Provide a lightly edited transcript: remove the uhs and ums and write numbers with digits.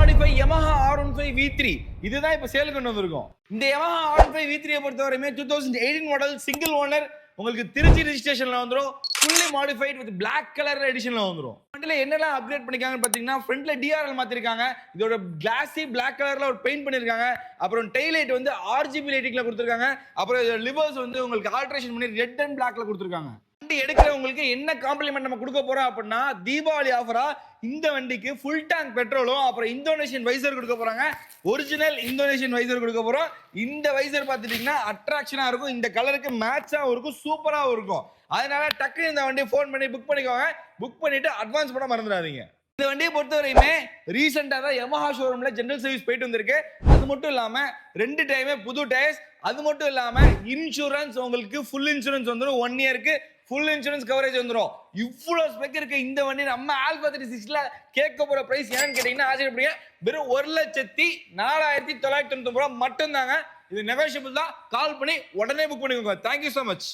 Modify Yamaha R15 V3 இதுதான் இப்ப சேலுக்கு கொண்டு வந்திருக்கோம். இந்த Yamaha R15 V3 பொறுத்தவரையுமே 2018 மாடல் சிங்கிள் ஓனர் உங்களுக்கு திருச்சி ரெஜிஸ்ட்ரேஷன்ல வந்துரும். Fully modified with Black colour எடிஷன்ல வந்துரும். வண்டில என்னெல்லாம் அப்கிரேட் பண்ணிருக்காங்கன்னு பாத்தீங்கன்னா ஃப்ரண்ட்ல DRL மாத்திருக்காங்க. இதோட கிளாஸி Black கலர்ல ஒரு பெயிண்ட் பண்ணிருக்காங்க. அப்புறம் டெயில் லைட் வந்து RGB லைட்டிங்ல கொடுத்திருக்காங்க. அப்புறம் லிவர்ஸ் வந்து உங்களுக்கு ஆல்டரேஷன் பண்ணி ரெட் அண்ட் Blackல கொடுத்திருக்காங்க. வண்டி எடுக்கிறவங்களுக்கு என்ன காம்ப்ளிமெண்ட் நம்ம கொடுக்க போறோம் அப்படின்னா தீபாவளி ஆஃபரா இந்த வண்டிக்கு ஃபுல் டேங்க் பெட்ரோலும் அப்புறம் இந்தோனேஷியன் வைசர் கொடுக்க போறாங்க. ஒரிஜினல் இந்தோனேஷியன் வைசர் கொடுக்க போறோம். இந்த வைசர் பார்த்துட்டீங்கன்னா அட்ராக்ஷனா இருக்கும். இந்த கலருக்கு மேட்சாகவும் இருக்கும், சூப்பராகவும் இருக்கும். அதனால டக்குனு இந்த வண்டியை ஃபோன் பண்ணி புக் பண்ணிக்கோங்க. புக் பண்ணிட்டு அட்வான்ஸ் பண்ண மறந்துடாதீங்க. இந்த வண்டியை பொறுத்தவரையுமே ரீசெண்டா தான் Yamaha ஷோரூம்ல ஜெனரல் சர்வீஸ் போயிட்டு வந்திருக்கு. அது மட்டும் இல்லாம 2 டைமே புது டயர்ஸ். அது மட்டும் இல்லாம இன்சூரன்ஸ் உங்களுக்கு ஃபுல் இன்சூரன்ஸ் வந்துடும். 1 இயருக்கு ஃபுல் இன்சூரன்ஸ் கவரேஜ் வந்துடும். இவ்வளவு ஸ்பெக் இருக்க இந்த வண்டி நம்ம ஆல்பா 36ல கேட்க போற பிரைஸ் என்னன்னு கேட்டீங்கன்னா ஆச்சரியப்படுங்க. வெறும் 1,04,999 ரூபாய் மட்டும் தாங்க. இது நெகோஷியபிள் தான். கால் பண்ணி உடனே புக் பண்ணிக்கோங்க. Thank you so much.